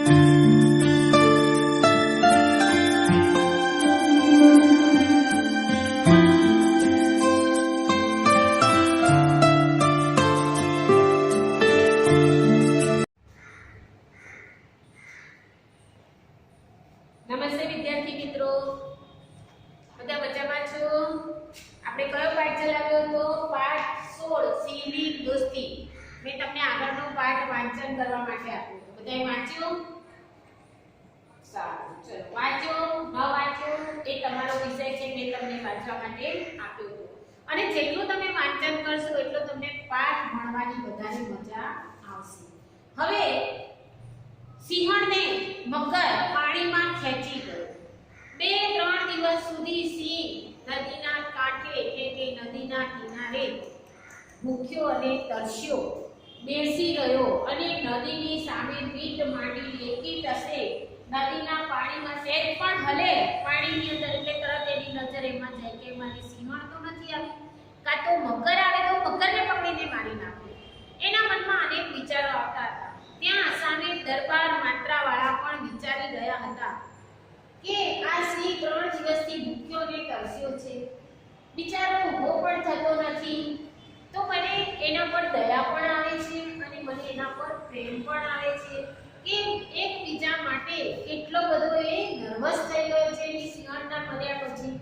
નમસ્તે વિદ્યાર્થી મિત્રો, બધા મજામાં છો? આપણે કયો પાઠ ચલાવ્યો હતો? પાઠ 16 સિંહની દોસ્તી. મેં તમને આગળનો પાઠ વાંચન કરવા માટે આપ્યો. બધાએ વાંચ્યું? સારું, ચલો વાંચો. ન વાંચ્યો એ તમારો વિષય છે, મેં તમને વાંચવા માટે આપ્યો હતો. અને જેટલું તમે વાંચન કરશો એટલો તમને પાઠ ભણવાની વધારે મજા આવશે. હવે સિંહણને મગર પાણીમાં ખેંચી ગયો. 2-3 દિવસ સુધી સિંહ નદીના કાંઠે એટલે કે નદીના કિનારે ભૂખ્યો અને તરસ્યો બેસી રહ્યો અને નદીની સામે પીઠ માંડી લેકિત હશે. નદીના પાણીમાં સહેજ પણ હલે પાણીની અંદર એટલે તરત એની નજર એમાં જાય કે મારી સિંહણ તો નથી આવી, કાં તો મગર આવે તો મગરને પકડીને મારી નાખે. એના મનમાં અનેક વિચારો આવતા હતા. ત્યાં સામે દરબાર માત્રાવાળા પણ વિચારી રહ્યા હતા કે આ સિંહ 3 દિવસથી ભૂખ્યો ને તરસ્યો છે, બિચારો ઊભો પણ થતો નથી, તો મને એના પર દયા પણ આવે છે અને મને એના પર પ્રેમ પણ આવે છે કે એકબીજા માટે એટલો બધો એ નર્વસ થઈ ગયો છે એની સિંહણના મર્યા પછી.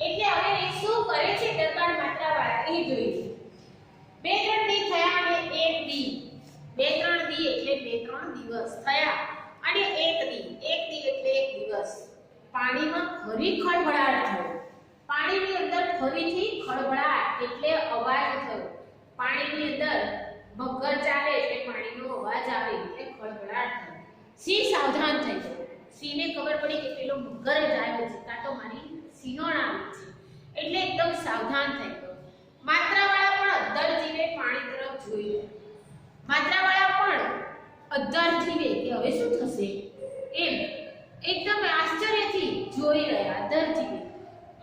એટલે હવે એ શું કરે છે દરબાર માત્રાવાળા એ જોઈએ. 2-3 દી થયા અને 1 દી, 2-3 દી એટલે 2-3 દિવસ થયા અને 1 દી એટલે 1 દિવસ. પાણીમાં ફરી ખળભળાટ થયો. પાણીની અંદર ફરીથી ખળભળાટ એટલે અવાજ થયો. પાણીની અંદર મગર ચાલે એટલે પાણીનો અવાજ આવે એટલે ખળભળાટ થયો. સિંહ સાવધાન થઈ ગયો. સિંહને ખબર પડી કે પેલો મગર જ આવ્યો છે, કાં તો મારી સિંહણ આવી છે, એટલે એકદમ સાવધાન થઈ ગયો. માત્રાવાળા પણ અદ્ધર જીવે પાણી તરફ જોઈ રહ્યા. માત્રાવાળા પણ અદ્ધર જીવે કે હવે શું થશે એમ એકદમ આશ્ચર્યથી જોઈ રહ્યા. અદ્ધર જીવે.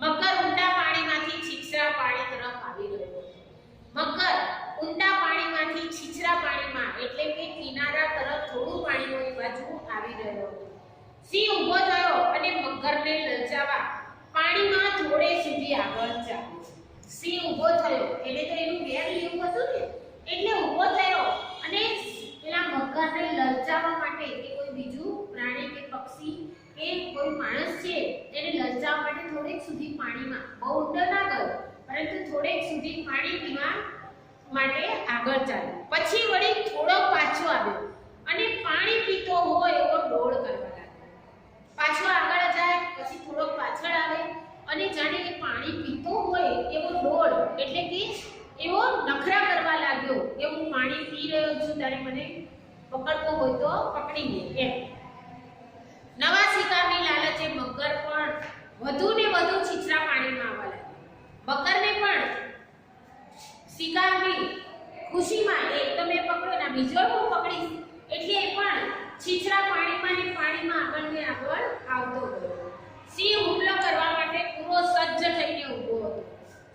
મગર ઊંડા પાણીમાંથી છીછરા પાણી તરફ આવી રહ્યો. મગર ઊંડા પાણીમાંથી છીછરા પાણીમાં એટલે કે કિનારા તરફ થોડું પાણીની બાજુ આવી રહ્યો. સિંહ ઊભો થયો અને મગરને લલચાવવા પાણીમાં થોડે સુધી આગળ ચાલ્યો. સિંહ ઊભો થયો એટલે તો એનું ઘેર લેવું હતું ને, એટલે ઊભો થયો અને પેલા મગરને લલચાવવા માટે કે કોઈ બીજું પ્રાણી કે પક્ષી કે કોઈ માણસ છે તેને લલચાવવા માટે થોડેક સુધી પાણીમાં, બહુ ઊંડો ના ગયો પરંતુ થોડેક સુધી પાણી પીવા માટે આગળ ચાલ્યો. પછી વળી થોડો પાછો આવ્યો અને પાણી પીતો હોય એવો ડોળ કરવા લાગ્યો. પાછો આગળ જાય પછી થોડો પાછળ આવે અને જાણે એ પાણી પીતો હોય એવો ડોળ એટલે કે એવો નખરા કરવા લાગ્યો કે હું પાણી પી રહ્યો છું, તારે મને પકડતો હોય તો પકડી લે એમ. નવા શિકારની લાલચે મગર પણ વધુ ને વધુ છીછરા પાણીમાં આવવા લાગ્યો. મગરને પણ શિકારની ખુશીમાં એક તો મેં પકડ્યો ને બીજો હું પકડીશ એટલે એ પણ છીછરા પાણીમાં ને પાણીમાં આગળ ને આગળ આવતો ગયો. સિંહ હુમલો કરવા માટે પૂરો સજ્જ થઈને ઊભો હતો.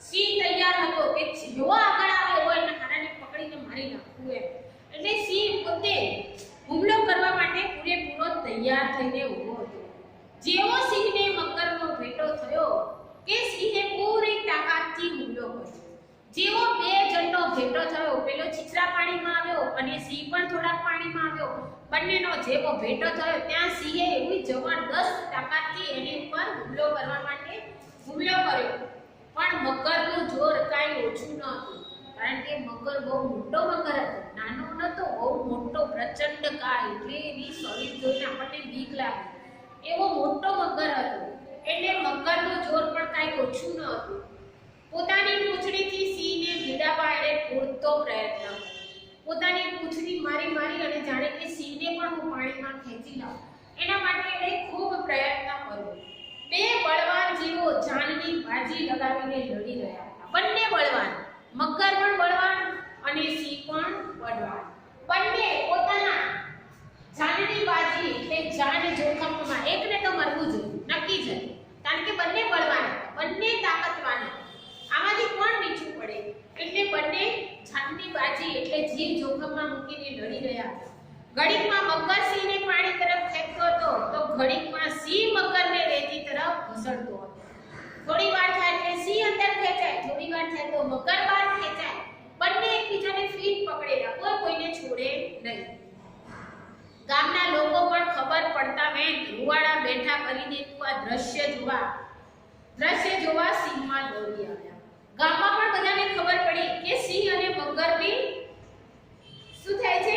સિંહ તૈયાર હતો કે જેવો આગળ આવે એવો એને હારાને પકડીને મારી નાખવું એમ. એટલે સિંહ પોતે હુમલો કરવા માટે પૂરેપૂરો તૈયાર થઈને ઊભો હતો. જેવો સિંહને મગરનો ભેટો થયો કે સિંહે પૂરી તાકાતથી હુમલો કર્યો. જેવો બે જણનો ભેટો થયો, પેલો છીછરા પાણીમાં આવ્યો અને સિંહ પણ થોડાક પાણીમાં આવ્યો, બંનેનો જેવો ભેટો થયો ત્યાં સિંહે એવી જબરદસ્ત તાકાતથી એની ઉપર હુમલો કરવા માટે હુમલો કર્યો. પણ મગરનું જોર કાંઈ ઓછું ન હતું, કારણ કે મગર બહુ મોટો મગર હતો, નાનો નતો, બહુ મોટો પ્રચંડ કાય એટલે એની શરીર જોઈને આપણને બીક લાગે એવો મોટો મગર હતો. એટલે મગરનું જોર પણ કાંઈ ઓછું ન હતું. પોતાની પૂંછડીથી સિંહને ભીડાવા એણે પૂરતો પ્રયત્ન કર્યો. પોતાની પૂંછડી મારી અને જાણે કે સિંહને પણ હું પાણીમાં ખેંચી લાવું એના માટે એણે ખૂબ પ્રયત્ન કર્યો. બે બળવાન જીવો જાનની બાજી લગાવીને લડી રહ્યા હતા. બંને બળવાન, મગર પણ બળવાન અને સિંહ પણ બળવાન. બંને પોતાના જાનની બાજી એટલે જાન જોખમમાં એકને તો મરવું જોઈએ નક્કી છે, કારણ કે બંને બળવાન હતા, બંને તાકાતવાન હતા. આમાંથી કોણ નીચું પડે એટલે બંને જાનની બાજી એટલે જીવ જોખમમાં મૂકીને લડી રહ્યા હતા. ઘડીકમાં મગર સિંહને પાણી તરફ ફેંકતો હતો તો ઘડીકમાં સિંહ મગરને રેતી તરફ ઘસડતો હતો. થોડી વાર થાય એટલે સિંહ અંદર ખેંચાય, થોડી વાર થાય તો મગર બહાર ખેંચાય. બંને એકબીજાને ફીટ પકડેલા, કોઈ કોઈને છોડે નહીં. ગામના લોકો પણ ખબર પડતા વેંત રૂવાડા બેઠા કરીને આ દ્રશ્ય જોવા સિંહમાં દોડી આવ્યા. ગામમાં પણ બધાને ખબર પડી કે સિંહ અને મગરની શું થાય છે,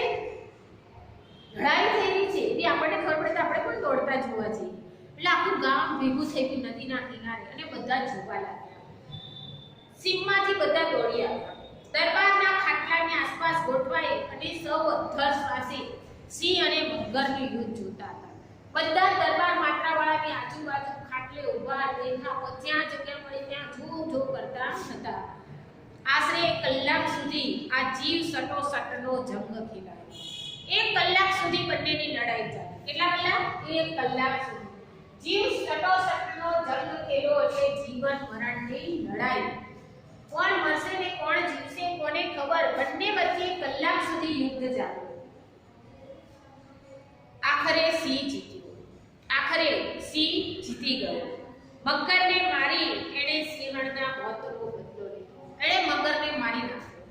લડાઈ થઈ રહી છે. એ આપણને ખબર પડે તો આપણે પણ દોડતા જોવા જઈએ. એટલે આખું ગામ ભેગું થઈ ગયું નદીના કિનારે અને બધા જોવા લાગ્યા. સિંહમાંથી બધા દોડી આવ્યા. દરબારના ખાટલાની આસપાસ ગોઠવાઈ અને સૌ અધ્ધર શ્વાસે સિંહ અને મગરનું યુદ્ધ જોતા હતા. બધા દરબાર માત્રાવાળાની આજુબાજુ ખાટલે ઊભા બેઠા જ્યાં જગ્યા મળી ત્યાં જો કરતા હતા. આશરે 1 કલાક સુધી આ જીવ સટોસટનો જંગ ખેલાયો. 1 કલાક સુધી બંનેની લડાઈ ચાલી. કેટલા કલાક? 1 કલાક સુધી જીવ સટોસટનો જંગ ખેલો એટલે જીવન મરણની લડાઈ. કોણ મરશે ને કોણ જીવશે કોને ખબર. બંને વચ્ચે 1 કલાક સુધી યુદ્ધ ચાલ્યું. આખરે સિંહ જીતી ગયો. મગરને મારી એણે સિંહણના મોતનો બદલો લીધો. એણે મગરને મારી નાખ્યો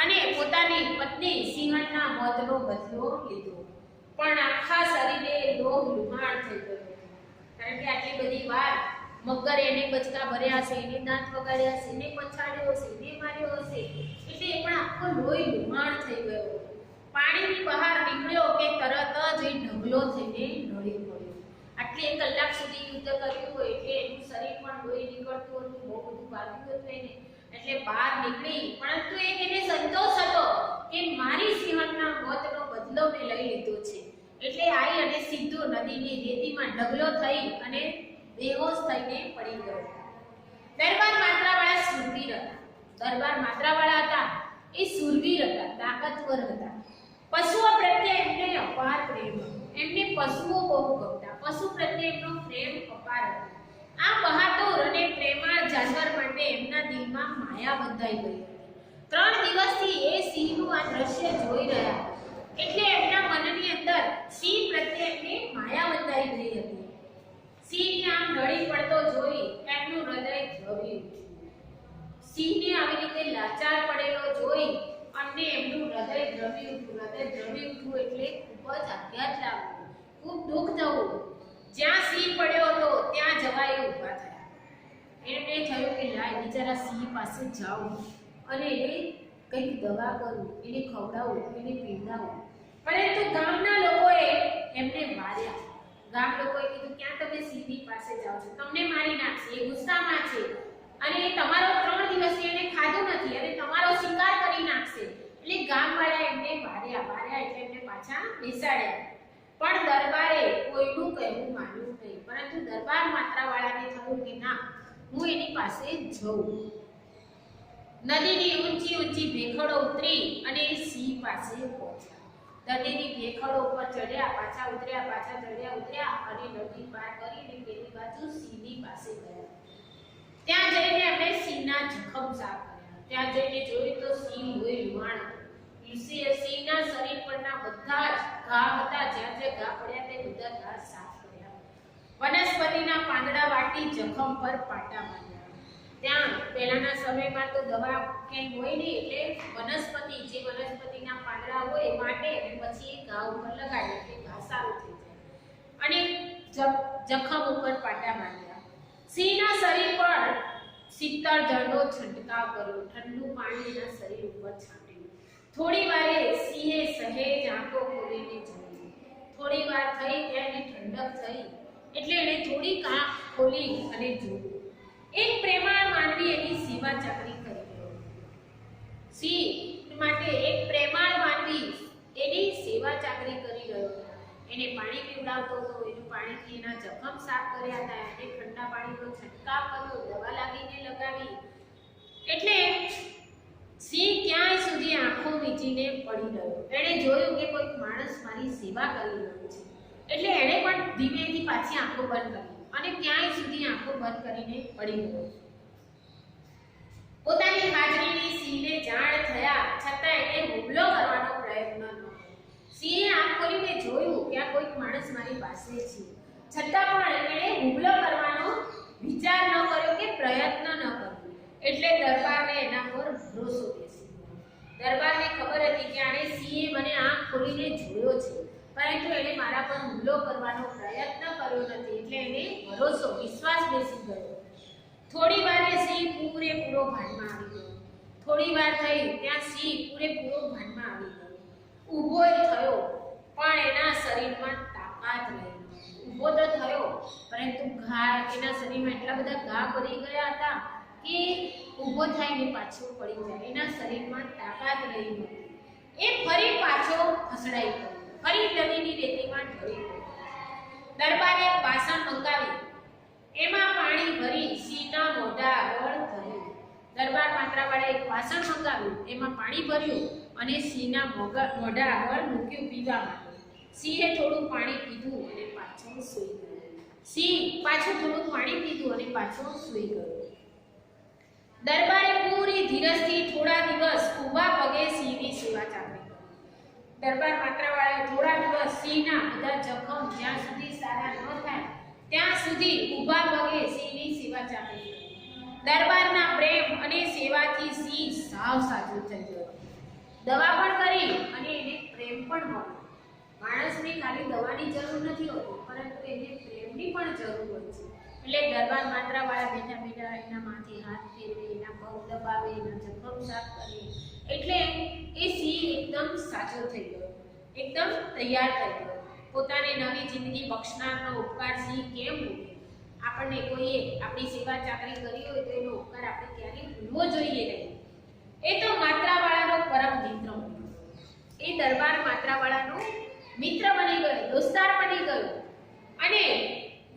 અને પોતાની પત્ની સિંહણના મોતનો બદલો લીધો. પણ આખા શરીરે લોહ લુહાણ થઈ ગયો. કારણ કે આટલી બધી વાર મગર એને બચકા ભર્યા છે, એને દાંત વગાડ્યા છે, એને પછાડ્યો છે, એને માર્યો હશે, એટલે એ પણ આખો લોહી લુહાણ થઈ ગયો. પાણીની બહાર નીકળ્યો કે તરત જ એ ઢગલો થઈને ઢળી પડ્યો. આટલી 1 કલાક સુધી યુદ્ધ કર્યું હોય એટલે એનું શરીર પણ લોહી નીકળતું હતું, બહુ બધું વાગ્યું હતું એને, એટલે બહાર નીકળી. પરંતુ એને સંતોષ હતો કે મારી સિંહણના મોતનો બદલો મેં લઈ લીધો છે. એટલે આવી અને સીધો નદીની રેતીમાં ઢગલો થઈ અને બેહોશ થઈને પડી ગયો. દરબાર માત્રાવાળા શૂરવીર હતા. એ શૂરવીર હતા, તાકાતવર હતા. પશુઓ પ્રત્યે એમને અપાર પ્રેમ હતો. એમને પશુઓ બહુ ગમતા. પશુ પ્રત્યે એમનો પ્રેમ અપાર હતો. આ બહાદુર અને પ્રેમાળ જાનવર માટે એમના દિલમાં માયા બંધાઈ ગઈ હતી. 3 દિવસથી એ સિંહનું આ દ્રશ્ય જોઈ રહ્યા હતા. એટલે એમના મનની અંદર સિંહ પ્રત્યે એમને માયા બંધાઈ ગઈ હતી. સિંહને આમ ઢળી પડતો જોઈ એમનું હૃદય ધ્રુવી ઉઠ્યું. સિંહને આવી રીતે લાચાર પડેલો જોઈ અને એમનું હૃદય ધ્રુવી ઉઠ્યું. એટલે ખૂબ જ આઘાત લાગ્યો, ખૂબ દુઃખ થયું. જ્યાં સિંહ પડ્યો હતો ત્યાં જવાય ઊભા થયા. એમને થયું કે લાય બિચારા સિંહ પાસે જાઉં અને એને કંઈક દવા કરું, એને ખવડાવું, એને પીવડાવું. પરંતુ ગામના લોકોએ એમને માર્યા. ગામ લોકોએ કીધું ક્યાં તમે સિંહની પાસે જાઓ છો, તમને મારી નાખશે, એ ગુસ્સામાં છે અને તમારો 3 દિવસથી એને ખાધું નથી અને તમારો શિકાર કરી નાખશે. એટલે ગામવાળા એમને માર્યા એટલે એમને પાછા બેસાડ્યા. પણ દરબારે કોઈનું કહેવું માન્યું નહીં. પરંતુ દરબાર માત્રાવાળાને થયું કે ના, હું એની પાસે જઉં. નદીની ઊંચી ભેખડો ઉતરી અને સિંહ પાસે પહોંચ્યા. નદીની ભેખડો ઉપર ચડ્યા, પાછા ઉતર્યા, પાછા ચડ્યા, ઉતર્યા અને નદી પાર કરીને પેલી બાજુ સિંહની પાસે ગયા. ત્યાં જઈને એમણે સિંહના જખમ સાફ કર્યા. ત્યાં જઈને જોયું તો સિંહ લોહી લુહાણ હતો. સિંહના શરીર પરના બધા જ ઘા હતા, જ્યાં ઘા પડ્યા તે બધા ઘા સાફ કર્યા. વનસ્પતિના પાંદડા વાટી જખમ પર પાટા બાંધ્યા. ત્યાં પહેલાના સમયમાં તો દવા કે હોય નહીં, એટલે વનસ્પતિના પાંદડા હોય વાટે અને પછી ઘા ઉપર લગાડે એટલે ઘા સારું થઈ જાય. અને જખમ ઉપર પાટા બાંધ્યા. સિંહના શરીર પર શીતળ જળનો છંટકાવ કર્યો. ઠંડુ પાણી એના શરીર ઉપર છાંટ્યું. થોડી વારે સિંહે સહેજ આંખો ખોલીને જોયું. થોડી વાર થઈ ત્યારે ઠંડક થઈ એટલે એણે થોડીક આંખ ખોલી અને જોયું. એક પ્રેમાળ માનવી એની સેવા ચાકરી કરી રહ્યો. સિંહ માટે એક પ્રેમાળ માનવી એની સેવા ચાકરી કરી રહ્યો. એને પાણી પીવડાવતો હતો, એનું પાણીથી એના જખમ સાફ કર્યા હતા, એને ઠંડા પાણીનો છંટકાવ કર્યો, દવા લાગીને લગાવી. એટલે સિંહ ક્યાંય સુધી આંખો મીચીને પડી રહ્યો. એણે જોયું કે કોઈ માણસ મારી સેવા કરી રહ્યો છે. એટલે એણે પણ ધીમેથી પાછી આંખો બંધ કરી અને ક્યાંય સુધી આંખો બંધ કરીને પડી ગયો. પોતાની હાજરીની સિંહને જાણ થયા છતાં એને હુમલો કરવાનો પ્રયત્ન ન કર્યો. સિંહે આંખ ખોલીને જોયું કે આ કોઈક માણસ મારી પાસે છે, છતાં પણ એણે હુમલો કરવાનો વિચાર ન કર્યો કે પ્રયત્ન ન કર્યો. એટલે દરબારને એના પર ભરોસો બેસી ગયો. દરબારને ખબર હતી કે આને સિંહે મને આંખ ખોલીને જોયો છે, પરંતુ એણે મારા પર હુમલો કરવાનો પ્રયત્ન કર્યો નથી, એટલે એને ભરોસો વિશ્વાસ બેસી ગયો. થોડી વારે સિંહ પૂરેપૂરો ભાનમાં આવી ગયો. થોડી વાર થઈ ત્યાં સિંહ પૂરેપૂરો ભાનમાં આવી ગયો. ઊભો થયો પણ એના શરીરમાં તાકાત રહી. ઊભો તો થયો પરંતુ ઘા એના શરીરમાં એટલા બધા ઘા પડી ગયા હતા કે ઊભો થઈને પાછો પડી જાય. એના શરીરમાં તાકાત રહી નથી. એ ફરી પાછો ખસડાઈ ગયો. ફરી નદીની રેતીમાં ઢળી ગયો. દરબારે એક વાસણ મંગાવી એમાં પાણી ભરી સિંહના મોઢા આગળ ધર્યું. દરબાર માત્રાવાળાએ એક વાસણ મંગાવ્યું, એમાં પાણી ભર્યું અને સિંહના મોઢા આગળ મૂક્યું પીવા માટે. સિંહે થોડું પાણી પીધું અને પાછો સૂઈ ગયો. સિંહ પાછું થોડું પાણી પીધું અને પાછો સૂઈ ગયો. દરબારે પૂરી ધીરજથી થોડા દિવસ ઊભા પગે સિંહની સેવા ચાલી. દરબાર માત્રાવાળાએ થોડા દિવસ સિંહના બધા જખમ જ્યાં સુધી સારા ન થાય ત્યાં સુધી ઊભા પગે સિંહની સેવા ચાલી. દરબારના પ્રેમ અને સેવાથી સિંહ સાવ સાજો થઈ ગયો. દવા પણ કરી અને એને પ્રેમ પણ મળ્યો. માણસને ખાલી દવાની જરૂર નથી હોતી, પરંતુ એને પ્રેમની પણ જરૂર હોય છે. એટલે દરબાર માત્રાવાળા બેઠા બેઠા એના માથે હાથ ફેરવે, એના પગ દબાવે, એના જખમ સાફ કરે. એટલે એ સિંહ એકદમ સાજો થઈ ગયો, એકદમ તૈયાર થઈ ગયો. પોતાને નવી જિંદગી બક્ષનારનો ઉપકાર સિંહ કેમ ભૂલે? આપણને કોઈએ આપણી સેવા ચાકરી કરી હોય તો એનો ઉપકાર આપણે ક્યારેય ભૂલવો જોઈએ નહીં. એ તો માત્રાવાળાનો પરમ મિત્ર બન્યો. એ દરબાર માત્રાવાળાનો મિત્ર બની ગયો, દોસ્તાર બની ગયો. અને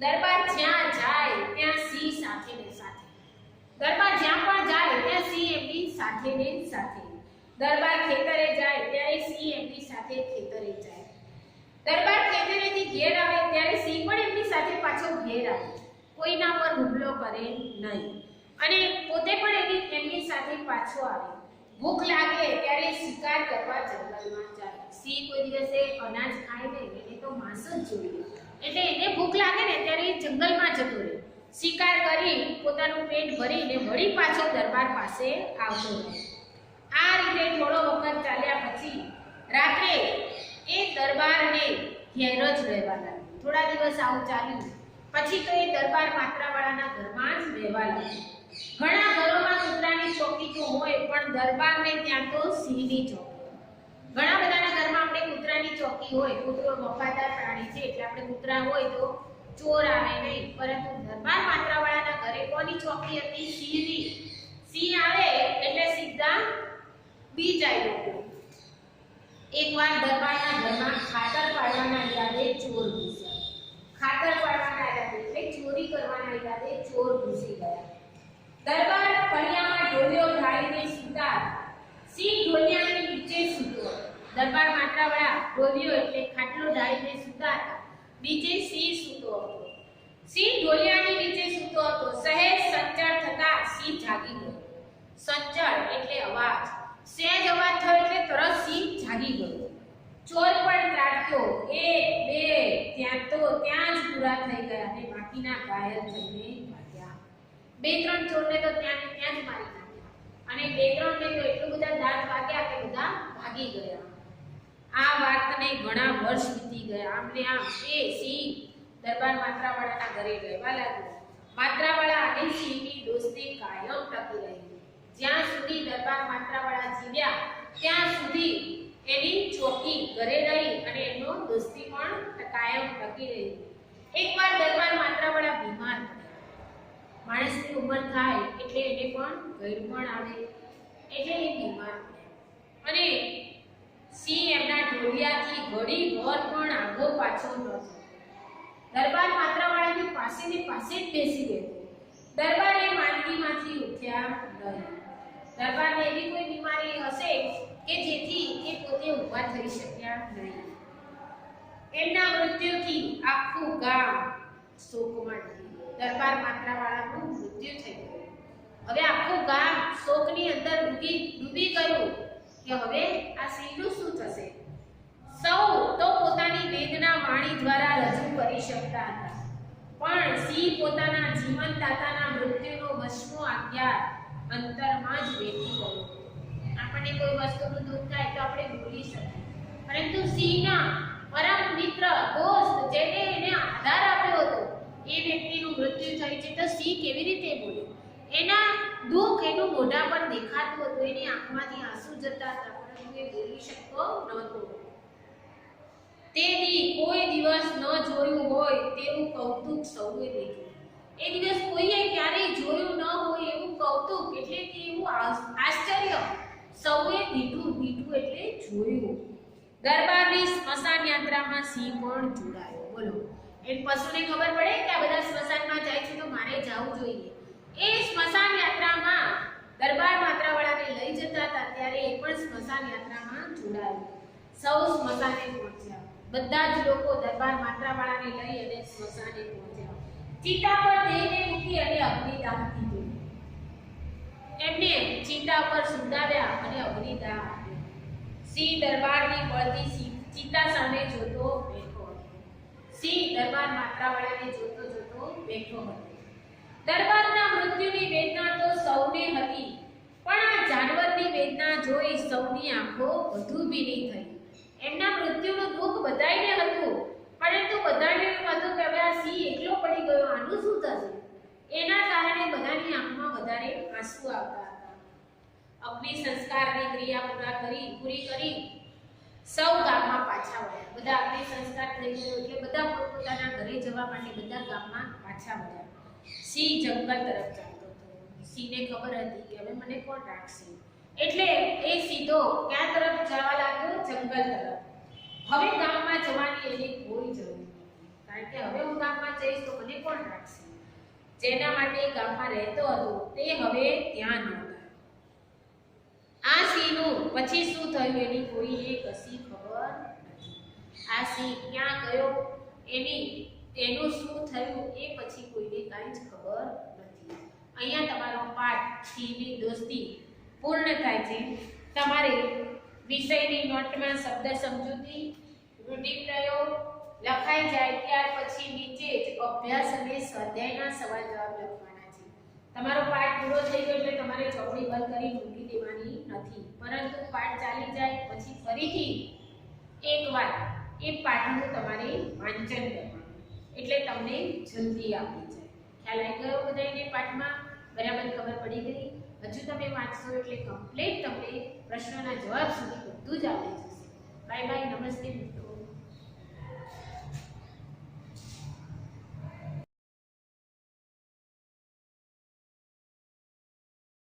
દરબાર જ્યાં જાય ત્યાં સિંહ સાથે ને સાથે. દરબાર જ્યાં પણ જાય ત્યાં સિંહ એમની સાથે ને સાથે. દરબાર ખેતરે જાય ત્યારે સિંહ એમની સાથે ખેતરે જાય. દરબાર ખેતરેથી ઘેર આવે ત્યારે સિંહ પણ એમની સાથે પાછો ઘેર આવે. કોઈના પર હુમલો કરે નહીં અને પોતે પણ એમની સાથે પાછો આવે. ભૂખ લાગે ત્યારે શિકાર કરવા જંગલમાં જાય. સિંહ કોઈ દિવસે અનાજ ખાય નહીં, એને તો માંસ જ જોઈએ. એટલે એને ભૂખ લાગે ને ત્યારે એ જંગલમાં જતો રહે. શિકાર કરી પોતાનું પેટ ભરીને વળી પાછો દરબાર પાસે આવતો રહે. આ રીતે થોડો વખત ચાલ્યા પછી રાત્રે એ દરબારને ઘેર જ રહેવા લાગ્યો. થોડા દિવસ આવું ચાલ્યું પછી તો એ દરબાર માત્રાવાળાના ઘરમાં જ રહેવા લાગ્યો. ઘણા ઘરોમાં કૂતરાની ચોકી તો હોય, પણ દરબારને ત્યાં તો સિંહની ચોકી. ઘણા બધાના ઘરમાં આપણે કૂતરાની ચોકી હોય. કૂતરો વફાદાર પ્રાણી છે એટલે આપણે કૂતરા હોય તો ચોર આવે નહીં, પરંતુ દરબાર માત્રાવાળાના ઘરે કોની ચોકી હતી? સિંહની. સિંહ આવે એટલે સીધા બી જાય લોકો. એકવાર દરબારના ઘરમાં ખાતર પાડવાના ઈરાદે ચોર ઘૂસ્યા. ખાતર પાડવાના ઈરાદે એટલે ચોરી કરવાના ઈરાદે ચોર ઘૂસી ગયા. દરબાર ફળિયામાં ઢોલિયો ઢાળીને સૂતા. સિંહ ઢોલિયાની નીચે સૂતો. દરબાર માત્રાવાળા ઢોલિયો એટલે ખાટલો ઢાળીને સૂતા હતા. નીચે સિંહ સૂતો હતો. સિંહ ઢોલિયાની નીચે સૂતો હતો. સહેજ સંચળ થતા સિંહ જાગી ગયો. સંચળ એટલે અવાજ. સહેજ અવાજ થયો એટલે તરત સિંહ જાગી ગયો. ચોર પણ ત્રાટક્યો. 1 2 ત્યાં જ પૂરા થઈ ગયા અને બાકીના ઘાયલ થઈને ભાગ્યા. 2-3 ચોરને તો ત્યાં જ મારી નાખ્યા અને 2-3 ને તો એટલું બધા દાંત વાગ્યા કે બધા ભાગી ગયા. આ વાતને ઘણા વર્ષ વીતી ગયા. આમને આમ એ સિંહ દરબાર માત્રાવાળાના ઘરે રહેવા લાગ્યો. માત્રાવાળા અને સિંહની દોસ્તી કાયમ ટકી રહી. જ્યાં સુધી દરબાર માત્રાવાળા જીવ્યા ત્યાં સુધી એની ચોકી ઘરે રહી અને એનો દોસ્તી પણ કાયમ ટકી રહી. એકવાર દરબાર માત્રાવાળા બીમાર પડ્યા. માણસની ઉંમર થાય એટલે એને પણ ગઈડ પણ આવે એટલે એ બીમાર પડ્યા અને સિંહ એમના ઢોલિયાથી ઘડી ભર પણ આગો પાછો ન થયો. દરબાર માત્રાવાળાની પાસે જ બેસી રહેતો. દરબાર એ માંદગીમાંથી ઉઠ્યા નહીં. દરબારને એવી કોઈ બીમારી હશે કે જેથી એ પોતે ઊભા થઈ શક્યા નહીં. એમના મૃત્યુથી આખું ગામ શોકમાં ડૂબી ગયું. દરબાર માત્રાવાળાનું મૃત્યુ થઈ ગયું. હવે આખું ગામ શોકની અંદર ડૂબી ગયું કે હવે આ સિંહનું શું થશે? સૌ તો પોતાની વેદના વાણી દ્વારા રજૂ કરી શકતા હતા, પણ સિંહ પોતાના જીવનદાતાના મૃત્યુનો વશનો આજ્ઞા અંતરમાં જ વેઠી ગયો. આપણને કોઈ વસ્તુનું દુઃખ થાય તો આપણે બોલી શકીએ, પરંતુ સિંહના પરમ મિત્ર દોસ્ત જેને એને આધાર આપ્યો હતો એ વ્યક્તિનું મૃત્યુ થયું છે તો સિંહ કેવી રીતે બોલ્યો? એના દુઃખ એનું મોઢા પર દેખાતું હતું, એની આંખમાંથી આંસુ જતા હતા, પરંતુ એ બોલી શકતો નહોતો. તેથી કોઈ દિવસ ન જોયું હોય તેવું કૌતુક સૌએ લીધું. એ દિવસ કોઈએ ક્યારેય જોયું ન હોય એવું કૌતુક એટલે કે એવું આશ્ચર્ય સૌએ દીઠું એટલે જોયું. દરબારની સ્મશાન યાત્રામાં સિંહ પણ જોડાયો. બોલો, એક પશુને ખબર પડે કે આ બધા સ્મશાનમાં જાય છે તો મારે જવું જોઈએ. એ સ્મશાન યાત્રામાં દરબાર માત્રાવાળાને લઈ જતા હતા ત્યારે એ પણ સ્મશાન યાત્રામાં જોડાયો. સૌ સ્મશાને પહોંચ્યા. બધા જ લોકો દરબાર માત્રાવાળાને લઈ અને સ્મશાને પહોંચ્યા. ચિતા પર દેહને મૂકી અને અગ્નિદાહ દીધું. એમને ચિતા પર સુડાવ્યા અને અગ્નિદાહ આપ્યો. સિંહ દરબારની બળતી ચિતા સામે જોતો બેઠો હતો. સિંહ દરબાર માત્રાવાળાને જોતો બેઠો હતો. દરબારના મૃત્યુની વેદના તો સૌને હતી, પણ આ જાનવરની વેદના જોઈ સૌની આંખો વધુ ભીની થઈ. એમના મૃત્યુનું દુઃખ બધાયને હતું, પરંતુ બધાને એમ હતું કે હવે આ સિંહ એકલો પડી ગયો, આનું શું થશે? એના કારણે બધાની આંખમાં વધારે આંસુ આવતા હતા. અગ્નિ સંસ્કારની ક્રિયા પૂરી કરી સૌ ગામમાં પાછા વળ્યા. બધા અગ્નિ સંસ્કાર થઈ ગયો એટલે બધા પોતાના ઘરે જવા માટે બધા ગામમાં પાછા વળ્યા. સિંહ જંગલ તરફ ચાલતો હતો. સિંહને ખબર હતી કે હવે મને કોણ રાખશે, એટલે એ સીધો ક્યાં તરફ જવા લાગ્યો? જંગલ તરફ. હવે ગામમાં જવાની એને કોઈ જરૂર નથી, કારણ કે હવે હું ગામમાં જઈશ તો મને કોણ રાખશે? જેના માટે ગામમાં રહેતો હતો તે હવે ત્યાં ન હતો. આ સિંહનું પછી શું થયું એની કોઈને કશી ખબર નથી. આ સિંહ ક્યાં ગયો એનું શું થયું એ પછી કોઈને કાંઈ જ ખબર નથી. અહીંયા તમારો પાઠ સિંહની દોસ્તી પૂર્ણ થાય છે. તમારે વિષયની નોટમાં શબ્દ સમજૂતી, રૂઢિપ્રયોગ લખાઈ જાય ત્યાર પછી નીચે જ અભ્યાસ અને સ્વાધ્યાયના સવાલ જવાબ લખવાના છે. તમારો પાઠ પૂરો થઈ ગયો એટલે તમારે ચોપડી બંધ કરી મૂકી દેવાની નથી, પરંતુ પાઠ ચાલી જાય પછી ફરીથી એકવાર એ પાઠનું તમારે વાંચન કરવાનું, એટલે તમને જલ્દી આવડી જાય. ખ્યાલ આવી ગયો બધાને? પાઠમાં બરાબર ખબર પડી ગઈ? હજુ તમે વાંચશો એટલે કમ્પ્લીટ તમને પ્રશ્નોના જવાબ સુધી બધું જ આવડી જશે. બાય બાય, નમસ્તે મિત્રો.